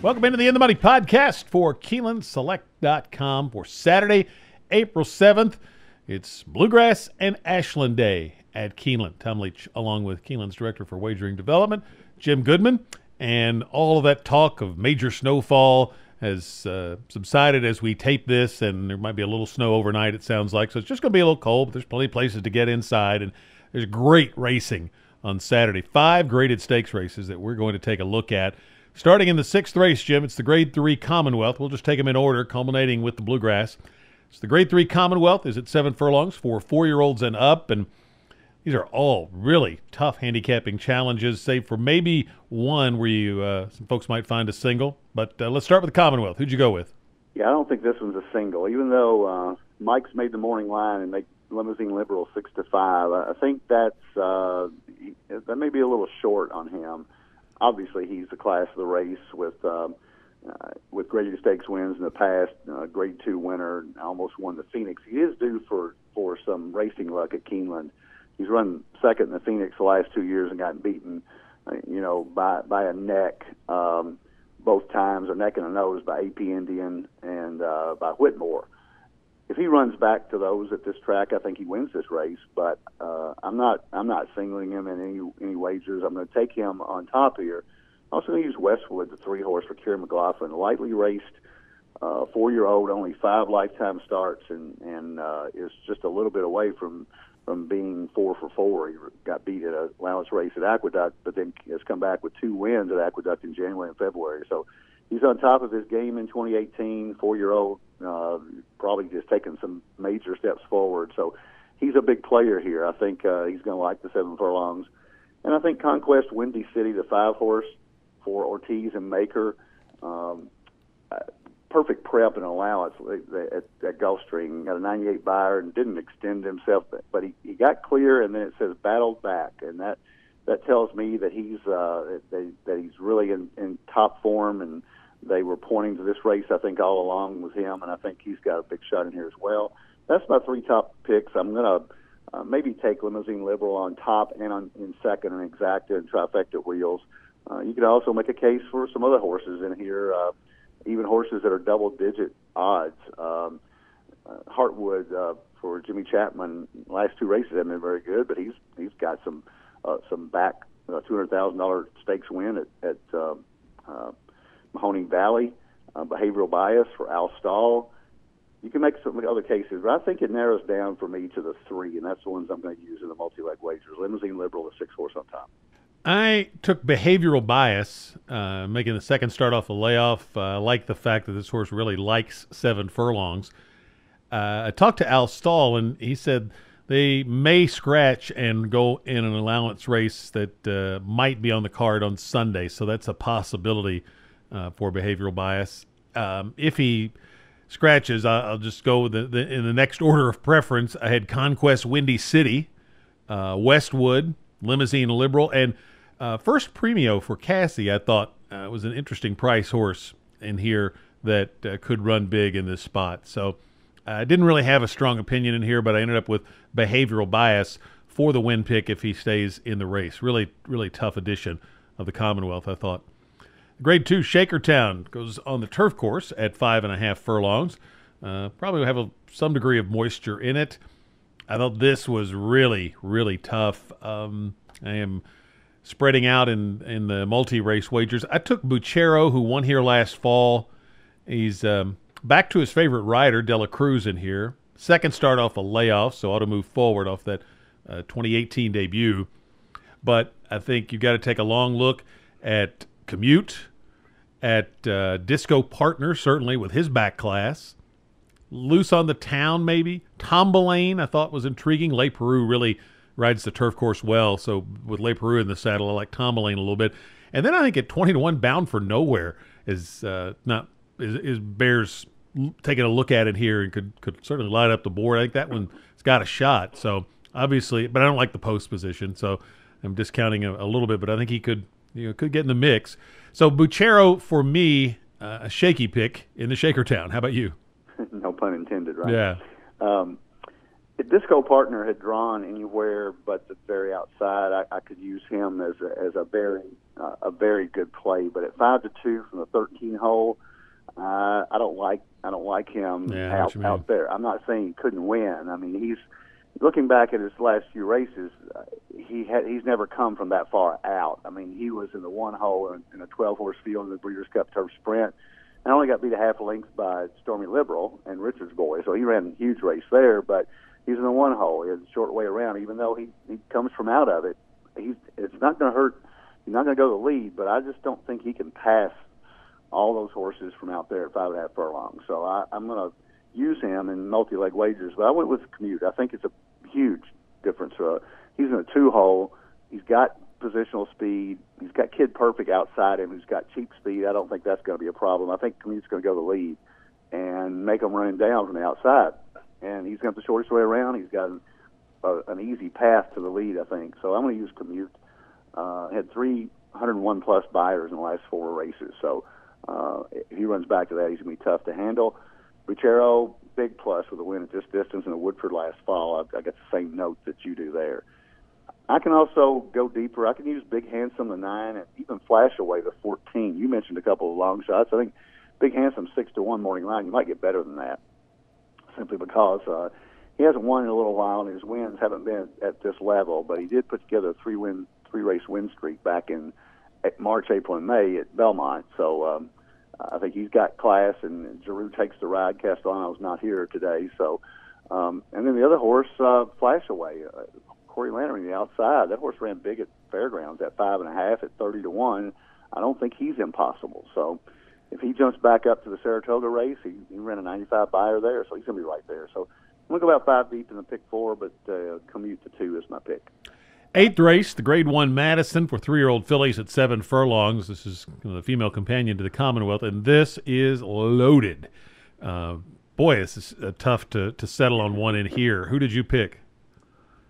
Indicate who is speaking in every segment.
Speaker 1: Welcome into the In the Money podcast for KeenelandSelect.com for Saturday, April 7th. It's Bluegrass and Ashland Day at Keeneland. Tom Leach, along with Keeneland's Director for Wagering Development, Jim Goodman, and all of that talk of major snowfall has subsided as we tape this, and there might be a little snow overnight, it sounds like. So it's just going to be a little cold, but there's plenty of places to get inside, and there's great racing on Saturday. 5 graded stakes races that we're going to take a look at. Starting in the 6th race, Jim, it's the Grade 3 Commonwealth. We'll just take them in order, culminating with the Bluegrass. It's the Grade 3 Commonwealth is at 7 furlongs for 4-year-olds and up, and these are all really tough handicapping challenges, save for maybe one where you some folks might find a single. But let's start with the Commonwealth. Who'd you go with?
Speaker 2: Yeah, I don't think this one's a single, even though Mike's made the morning line and make Limousine Liberal 6-5. I think that may be a little short on him. Obviously, he's the class of the race with graded stakes wins in the past. Grade 2 winner, almost won the Phoenix. He is due for some racing luck at Keeneland. He's run second in the Phoenix the last 2 years and gotten beaten, by a neck both times, a neck and a nose by AP Indian and by Whitmore. If he runs back to those at this track, I think he wins this race. But I'm not singling him in any wagers. I'm going to take him on top here. I'm also going to use Westwood, the 3-horse for Kieran McLaughlin, lightly raced, 4-year-old, only 5 lifetime starts, and is just a little bit away from being 4 for 4. He got beat at a allowance race at Aqueduct, but then has come back with 2 wins at Aqueduct in January and February. So he's on top of his game in 2018, 4-year-old, probably just taking some major steps forward. So he's a big player here. I think he's going to like the 7 furlongs. And I think Conquest Windy City, the 5-horse for Ortiz and Maker, perfect prep and allowance at Gulfstream. Got a 98 buyer and didn't extend himself, but he got clear, and then it says battled back, and that tells me that he's really in top form, and they were pointing to this race, I think, all along with him, and I think he's got a big shot in here as well. That's my 3 top picks. I'm going to maybe take Limousine Liberal on top and in second, and Exacta and Trifecta Wheels. You could also make a case for some other horses in here, even horses that are double-digit odds. Heartwood for Jimmy Chapman, last 2 races haven't been very good, but he's got some back $200,000 stakes win at Mahoning Valley. Behavioral Bias for Al Stahl. You can make some other cases, but I think it narrows down for me to the 3, and that's the ones I'm going to use in the multi-leg wagers. Limousine Liberal, the 6-horse on top.
Speaker 1: I took Behavioral Bias, making the second start off a layoff. I like the fact that this horse really likes 7 furlongs. I talked to Al Stahl, and he said they may scratch and go in an allowance race that might be on the card on Sunday, so that's a possibility for Behavioral Bias. If he scratches, I'll just go with in the next order of preference. I had Conquest Windy City, Westwood, Limousine Liberal, and First Premio for Cassie. I thought was an interesting price horse in here that could run big in this spot. So I didn't really have a strong opinion in here, but I ended up with Behavioral Bias for the win pick if he stays in the race. Really, really tough edition of the Commonwealth, I thought. Grade 2 Shakertown goes on the turf course at 5.5 furlongs. Probably will have some degree of moisture in it. I thought this was really, really tough. I am spreading out in the multi-race wagers. I took Buchero, who won here last fall. He's back to his favorite rider, Dela Cruz, in here. Second start off a layoff, so ought to move forward off that 2018 debut. But I think you've got to take a long look at Commute, at Disco Partner, certainly with his back class. Loose on the Town, maybe. Tombalane, I thought was intriguing. Le Peru really rides the turf course well, so with Le Peru in the saddle, I like Tombalane a little bit. And then I think at 20-1, Bound for Nowhere bears taking a look at it here and could certainly light up the board. I think that one's got a shot. So obviously, but I don't like the post position, so I'm discounting a little bit. But I think he could get in the mix. So Buchero for me, a shaky pick in the Shakertown. How about you?
Speaker 2: No pun intended, right?
Speaker 1: Yeah.
Speaker 2: If Disco Partner had drawn anywhere but the very outside, I could use him as a bearing a very good play. But at 5-2 from the 13 hole, I don't like him out there. I'm not saying he couldn't win. I mean, he's looking back at his last few races. He's never come from that far out. I mean, he was in the one hole in a 12-horse field in the Breeders' Cup Turf Sprint, and only got beat a half a length by Stormy Liberal and Richard's Boy. So he ran a huge race there, but he's in the one hole. He has a short way around. Even though he comes from out of it, it's not going to hurt. He's not going to go to the lead, but I just don't think he can pass all those horses from out there at 5.5 furlongs. So I'm going to use him in multi-leg wagers, but I went with Commute. I think it's a huge difference. He's in a 2-hole. He's got positional speed. He's got Kid Perfect outside him. He's got cheap speed. I don't think that's going to be a problem. I think Commute's going to go to the lead and make him run him down from the outside. And he's got the shortest way around. He's got an easy path to the lead, I think. So I'm going to use Commute. Had 301-plus buyers in the last 4 races. So if he runs back to that, he's going to be tough to handle. Buchero, big plus with a win at this distance in the Woodford last fall. I got the same note that you do there. I can also go deeper. I can use Big Handsome, the 9, and even Flash Away, the 14. You mentioned a couple of long shots. I think Big Handsome 6-1 morning line. You might get better than that, simply because he hasn't won in a little while, and his wins haven't been at this level. But he did put together a 3-race win streak back in March, April, and May at Belmont. So I think he's got class, and Giroux takes the ride. Castellano's not here today. So, and then the other horse, Flash Away, Corey Lantern, the outside. That horse ran big at Fairgrounds at 5.5 at 30-1. I don't think he's impossible. So if he jumps back up to the Saratoga race, he ran a 95 buyer there, so he's going to be right there. So I'm going to go about 5 deep in the pick 4, but Commute to 2 is my pick.
Speaker 1: 8th race, the Grade 1 Madison for 3-year-old fillies at 7 furlongs. This is the female companion to the Commonwealth, and this is loaded. Boy, this is tough to settle on one in here. Who did you pick?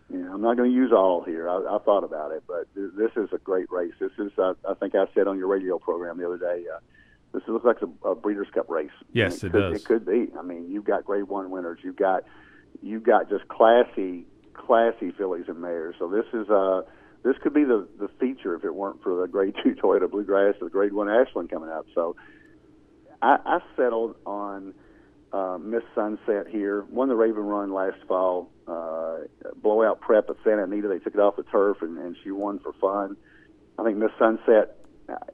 Speaker 2: Yeah, I'm not going to use all here. I thought about it, but this is a great race. This is, I think I said on your radio program the other day, this looks like a Breeders' Cup race.
Speaker 1: Yes, it does.
Speaker 2: It could be. I mean, you've got Grade 1 winners. You've got just classy fillies and mares. So this could be the feature if it weren't for the Grade 2 Toyota Bluegrass or the Grade 1 Ashland coming up. So I settled on Miss Sunset here. Won the Raven Run last fall. Blowout prep at Santa Anita. They took it off the turf, and she won for fun. I think Miss Sunset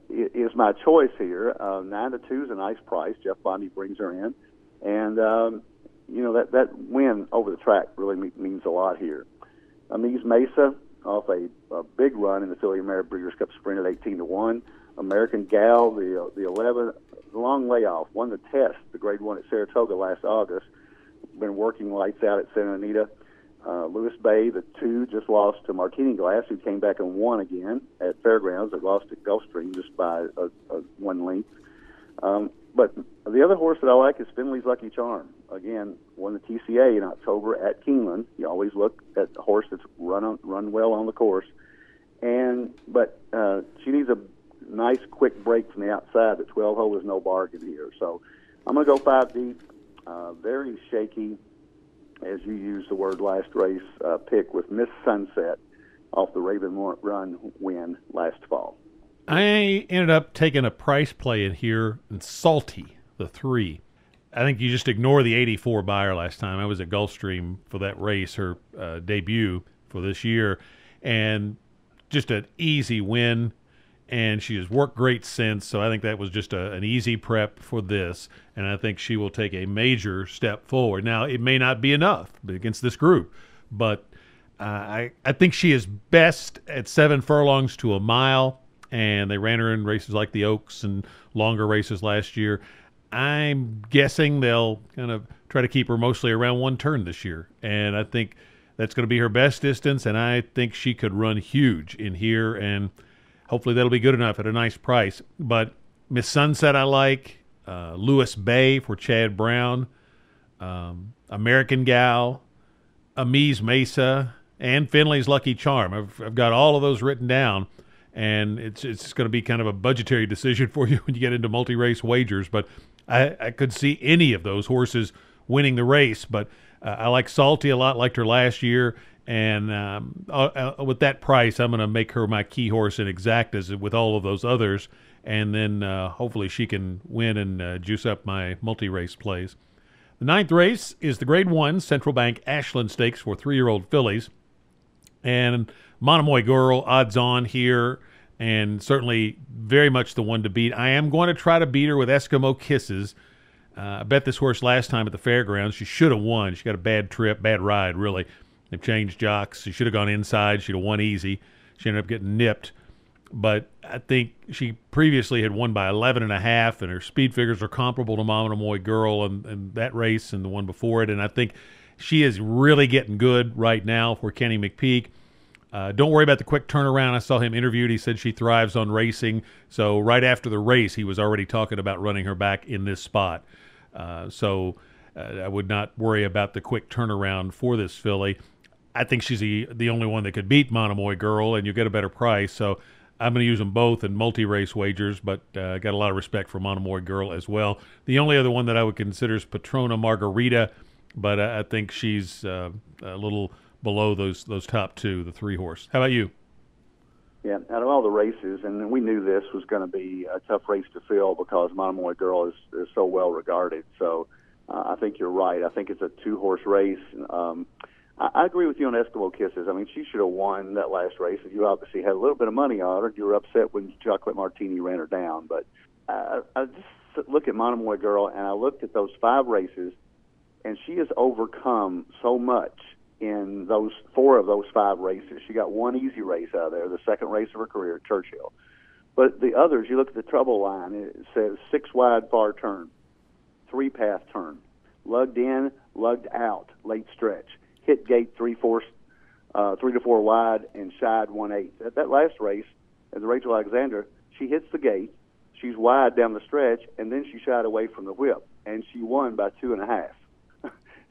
Speaker 2: is my choice here. 9-2 is a nice price. Jeff Bondi brings her in, and that win over the track really means a lot here. Amise Mesa off a big run in the Philly American Breeders' Cup Sprint at 18-1. American Gal, the 11, long layoff, won the test, the Grade 1 at Saratoga last August. Been working lights out at Santa Anita. Lewis Bay, the 2, just lost to Martini Glass, who came back and won again at Fairgrounds. They lost at Gulfstream just by one length. But the other horse that I like is Finley's Lucky Charm. Again, won the TCA in October at Keeneland. You always look at a horse that's run well on the course. But she needs a nice quick break from the outside. The 12 hole is no bargain here. So I'm going to go 5 deep. Very shaky, as you used the word last race, pick with Miss Sunset off the Raven Run win last fall.
Speaker 1: I ended up taking a price play in here, and Salty, the 3. I think you just ignore the 84 buyer last time. I was at Gulfstream for that race, her debut for this year, and just an easy win. And she has worked great since, so I think that was just an easy prep for this, and I think she will take a major step forward. Now, it may not be enough against this group, but I think she is best at 7 furlongs to a mile, and they ran her in races like the Oaks and longer races last year. I'm guessing they'll kind of try to keep her mostly around 1 turn this year, and I think that's going to be her best distance, and I think she could run huge in here, and hopefully that'll be good enough at a nice price. But Miss Sunset I like, Lewis Bay for Chad Brown, American Gal, Amise Mesa, and Finley's Lucky Charm. I've got all of those written down, and it's going to be kind of a budgetary decision for you when you get into multi-race wagers. But I could see any of those horses winning the race. But I like Salty a lot, liked her last year, And with that price, I'm going to make her my key horse in exactas with all of those others, and then hopefully she can win and juice up my multi-race plays. The ninth race is the Grade 1 Central Bank Ashland Stakes for 3-year-old fillies. And Monomoy Girl, odds on here, and certainly very much the one to beat. I am going to try to beat her with Eskimo Kisses. I bet this horse last time at the fairgrounds. She should have won. She got a bad trip, bad ride, really. They've changed jocks. She should have gone inside. She'd have won easy. She ended up getting nipped. But I think she previously had won by 11.5, and her speed figures are comparable to Monomoy Girl and that race and the one before it. And I think she is really getting good right now for Kenny McPeak. Don't worry about the quick turnaround. I saw him interviewed. He said she thrives on racing. So right after the race, he was already talking about running her back in this spot. So I would not worry about the quick turnaround for this filly. I think she's the only one that could beat Monomoy Girl, and you get a better price. So I'm going to use them both in multi-race wagers, but I got a lot of respect for Monomoy Girl as well. The only other one that I would consider is Patrona Margarita, but I think she's a little below those top two, the 3-horse. How about you?
Speaker 2: Yeah, out of all the races, and we knew this was going to be a tough race to fill because Monomoy Girl is so well regarded. So I think you're right. I think it's a 2-horse race. I agree with you on Eskimo Kisses. I mean, she should have won that last race. You obviously had a little bit of money on her. You were upset when Chocolate Martini ran her down. But I just look at Monomoy Girl, and I looked at those 5 races, and she has overcome so much in those 4 of those 5 races. She got one easy race out of there, the second race of her career, Churchill. But the others, you look at the trouble line, it says 6 wide far turn, 3 path turn, lugged in, lugged out, late stretch. Hit gate 3 to 4 wide, and shied 1/8. At that last race, at the Rachel Alexander, she hits the gate, she's wide down the stretch, and then she shied away from the whip, and she won by 2.5.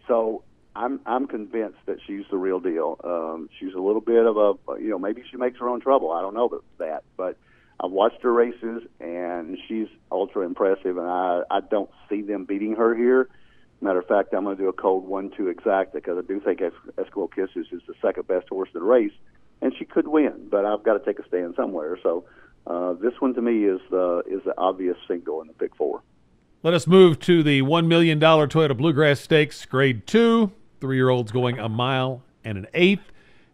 Speaker 2: So I'm convinced that she's the real deal. She's a little bit of a, maybe she makes her own trouble. I don't know about that, but I've watched her races, and she's ultra impressive, and I don't see them beating her here. Matter of fact, I'm going to do a cold 1-2 exacta because I do think Eskimo Kisses is the second best horse in the race, and she could win, but I've got to take a stand somewhere. So this one to me is the obvious single in the Big Four.
Speaker 1: Let us move to the $1 million Toyota Bluegrass Stakes, Grade 2. 3-year-olds going 1 1/8 miles. And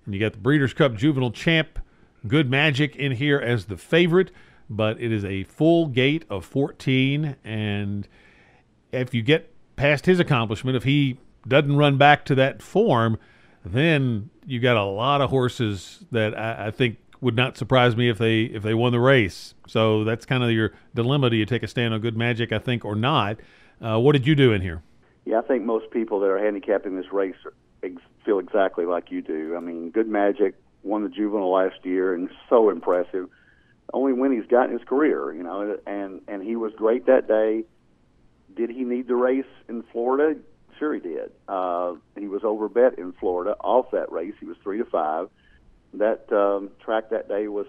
Speaker 1: you got the Breeders' Cup Juvenile Champ, Good Magic, in here as the favorite, but it is a full gate of 14, and if you get past his accomplishment, if he doesn't run back to that form, then you got a lot of horses that I think would not surprise me if they won the race. So that's kind of your dilemma. Do you take a stand on Good Magic, I think, or not? What did you do in here?
Speaker 2: Yeah, I think most people that are handicapping this race feel exactly like you do. I mean, Good Magic won the Juvenile last year and so impressive. Only win he's got in his career, and he was great that day. Did he need the race in Florida? Sure he did. He was overbet in Florida off that race. He was 3 to 5. That track that day was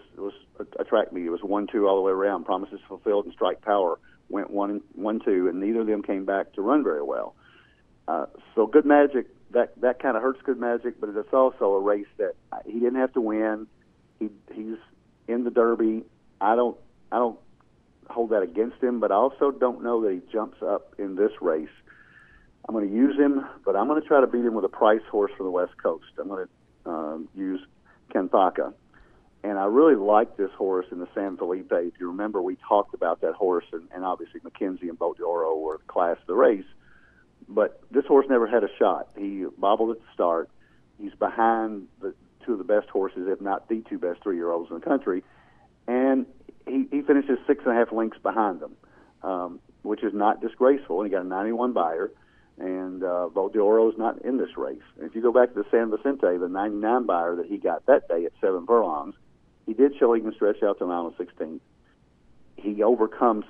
Speaker 2: a track meet. It was 1-2 all the way around. Promises Fulfilled and Strike Power went 1-2, and neither of them came back to run very well. So Good Magic, that kind of hurts Good Magic, but it's also a race that he didn't have to win. He's in the Derby. I don't hold that against him, but I also don't know that he jumps up in this race. I'm going to use him, but I'm going to try to beat him with a price horse from the West Coast. I'm going to use Kenthaka. And I really like this horse in the San Felipe. If you remember, we talked about that horse, and obviously McKenzie and Boat d'Oro were the class of the race. But this horse never had a shot. He bobbled at the start. He's behind the 2 of the best horses, if not the 2 best 3-year-olds in the country. And he finishes 6.5 lengths behind them, which is not disgraceful. And he got a 91 buyer, and Boat d'Oro is not in this race. And if you go back to the San Vicente, the 99 buyer that he got that day at 7 furlongs, he did show he can stretch out to a mile and 16. He overcame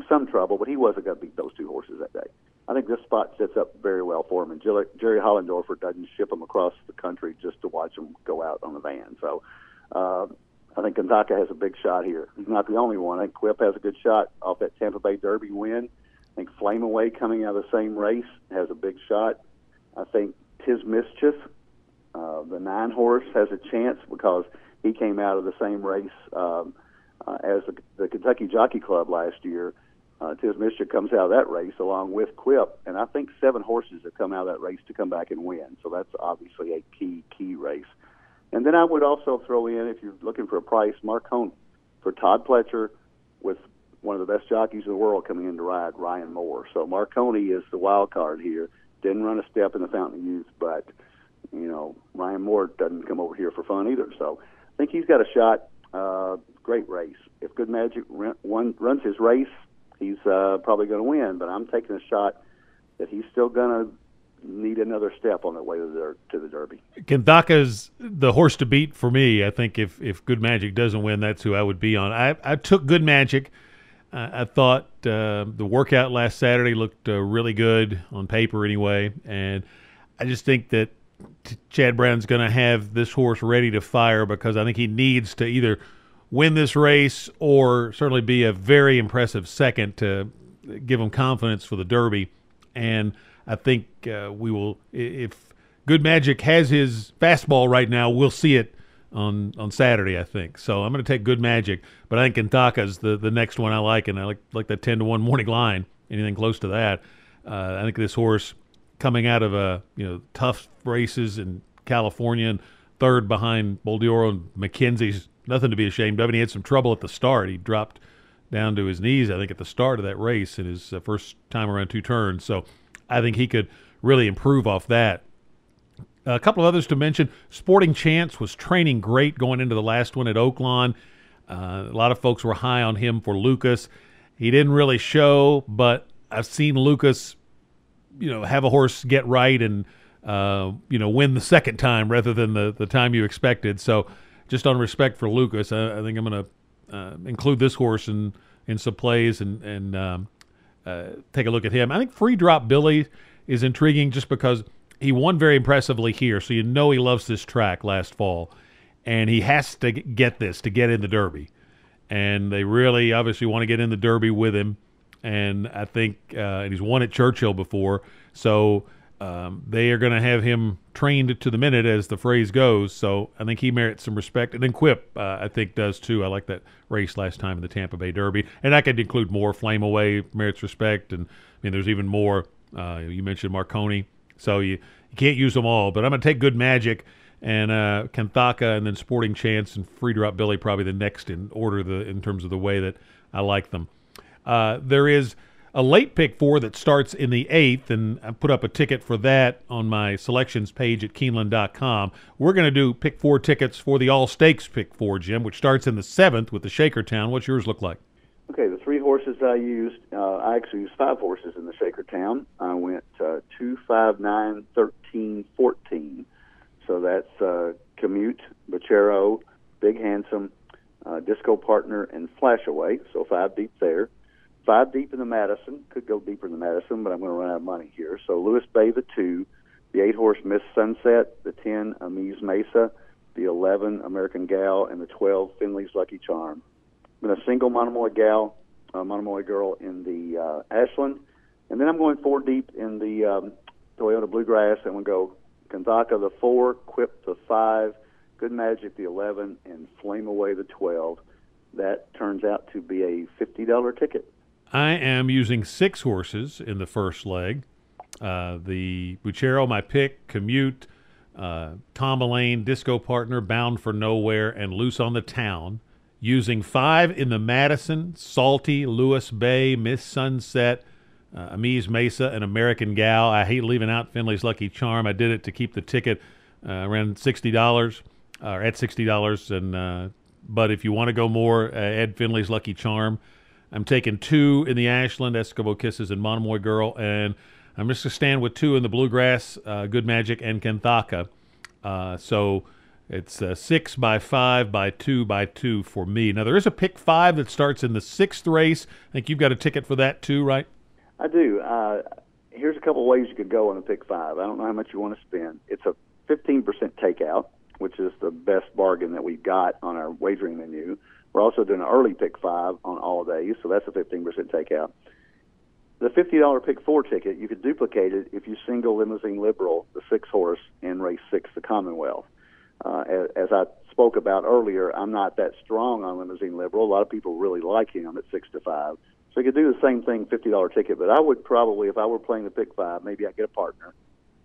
Speaker 2: some trouble, but he wasn't going to beat those 2 horses that day. I think this spot sets up very well for him, and Jerry Hollendorfer doesn't ship him across the country just to watch him go out on the van. So I think Kenthaka has a big shot here. He's not the only one. I think Quip has a good shot off that Tampa Bay Derby win. I think Flame Away coming out of the same race has a big shot. I think Tis Mischief The 9 horse has a chance because he came out of the same race as the Kentucky Jockey Club last year. Tiz Mischief comes out of that race along with Quip, and I think 7 horses have come out of that race to come back and win. So that's obviously a key race. And then I would also throw in, if you're looking for a price, Marconi for Todd Pletcher with one of the best jockeys in the world coming in to ride, Ryan Moore. So Marconi is the wild card here. Didn't run a step in the Fountain of Youth, but, Ryan Moore doesn't come over here for fun either. So I think he's got a shot. Great race. If Good Magic runs his race, he's probably going to win, but I'm taking a shot that he's still going to need another step on the way to the Derby.
Speaker 1: Kenthaka's the horse to beat for me. I think if Good Magic doesn't win, that's who I would be on. I took Good Magic. I thought the workout last Saturday looked really good on paper anyway, and I just think that Chad Brown's going to have this horse ready to fire because I think he needs to either win this race or certainly be a very impressive second to give him confidence for the Derby. And I think we will, if Good Magic has his fastball right now, we'll see it on Saturday, I think. So I'm going to take Good Magic, but I think Kenthaka's the next one I like, and I like that 10-1 morning line, anything close to that. I think this horse coming out of tough races in California and third behind Boldioro and McKenzie's nothing to be ashamed of. And he had some trouble at the start. He dropped down to his knees, I think, at the start of that race in his first time around 2 turns. So I think he could really improve off that. A couple of others to mention. Sporting Chance was training great going into the last one at Oaklawn. A lot of folks were high on him for Lucas. He didn't really show, but I've seen Lucas, have a horse get right and, win the second time rather than the time you expected. So just on respect for Lucas, I think I'm going to include this horse in some plays and take a look at him. I think Free Drop Billy is intriguing just because he won very impressively here, so he loves this track last fall, and he has to get this to get in the Derby. And they really obviously want to get in the Derby with him, and I think and he's won at Churchill before, so they are going to have him trained to the minute, as the phrase goes. So I think he merits some respect. And then Quip, I think, does too. I like that race last time in the Tampa Bay Derby. And I could include more. Flame Away merits respect. And, there's even more. You mentioned Marconi. So you can't use them all. But I'm going to take Good Magic and Kenthaka and then Sporting Chance and Free Drop Billy probably the next in order in terms of the way that I like them. There is a late pick 4 that starts in the 8th, and I put up a ticket for that on my selections page at Keeneland.com. We're going to do pick 4 tickets for the All-Stakes pick 4, Jim, which starts in the 7th with the Shakertown. What's yours look like?
Speaker 2: Okay, the 3 horses I used, I actually used 5 horses in the Shakertown. I went 2, 5, 9, 13, 14. So that's Commute, Bochero, Big Handsome, Disco Partner, and Flashaway. So 5 deep there. 5 deep in the Madison. Could go deeper in the Madison, but I'm going to run out of money here. So Lewis Bay, the 2. The 8 horse Miss Sunset. The 10 Amise Mesa. The 11 American Gal. And the 12 Finley's Lucky Charm. I'm going to single Monomoy Girl in the Ashland. And then I'm going 4 deep in the Toyota Bluegrass. I'm going to go Kenthaka the 4, Quip the 5, Good Magic the 11, and Flame Away the 12. That turns out to be a $50 ticket.
Speaker 1: I am using 6 horses in the first leg. The Buchero, my pick, Commute, Tom Elaine, Disco Partner, Bound for Nowhere, and Loose on the Town. Using 5 in the Madison, Salty, Lewis Bay, Miss Sunset, Amise Mesa, and American Gal. I hate leaving out Finley's Lucky Charm. I did it to keep the ticket around $60 or at $60. And but if you want to go more, add Finley's Lucky Charm. I'm taking 2 in the Ashland, Escobar Kisses, and Monomoy Girl, and I'm just going to stand with 2 in the Bluegrass, Good Magic, and Kenthaka. So it's 6 by 5 by 2 by 2 for me. Now, there is a pick 5 that starts in the 6th race. I think you've got a ticket for that too, right?
Speaker 2: I do. Here's a couple of ways you could go on a pick 5. I don't know how much you want to spend. It's a 15% takeout, which is the best bargain that we've got on our wagering menu. We're also doing an early pick 5 on all days, so that's a 15% takeout. the $50 pick four ticket, you could duplicate it if you single Limousine Liberal, the 6-horse, in race 6, the Commonwealth. As I spoke about earlier, I'm not that strong on Limousine Liberal. A lot of people really like him at 6-5. So you could do the same thing, $50 ticket. But I would probably, if I were playing the pick 5, maybe I'd get a partner.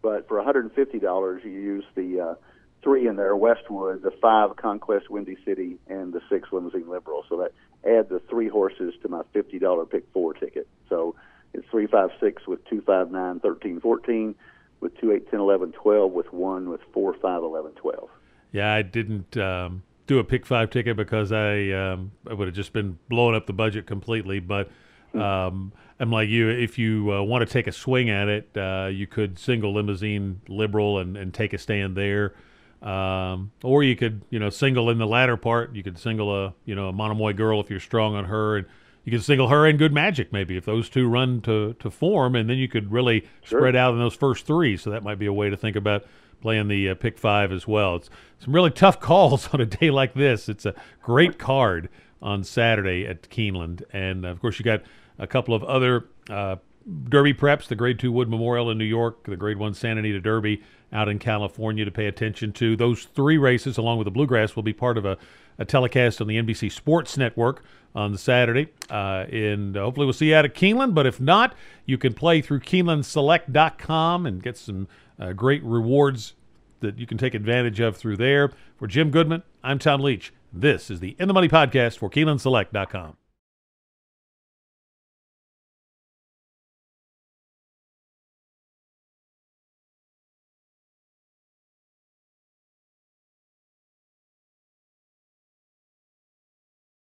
Speaker 2: But for $150, you use the 3 in there, Westwood, the 5, Conquest Windy City, and the 6, Limousine Liberal. So that add the 3 horses to my $50 pick 4 ticket. So it's 3, 5, 6 with 2, 5, 9, 13, 14, with 2, 8, 10, 11, 12, with 1, with 4, 5, 11, 12.
Speaker 1: Yeah, I didn't do a pick 5 ticket because I would have just been blowing up the budget completely. But I'm like you. If you want to take a swing at it, you could single Limousine Liberal and take a stand there. Or you could, single in the latter part. You could single a Monomoy Girl if you're strong on her, and you could single her and Good Magic maybe if those two run to form, and then you could really spread out in those first 3. So that might be a way to think about playing the pick 5 as well. It's some really tough calls on a day like this. It's a great card on Saturday at Keeneland, and of course you got a couple of other Derby preps, the Grade 2 Wood Memorial in New York, the Grade 1 Santa Anita Derby out in California to pay attention to. Those 3 races, along with the Bluegrass, will be part of a telecast on the NBC Sports Network on the Saturday. And hopefully we'll see you out at Keeneland. But if not, you can play through KeenelandSelect.com and get some great rewards that you can take advantage of through there. For Jim Goodman, I'm Tom Leach. This is the In the Money Podcast for KeenelandSelect.com.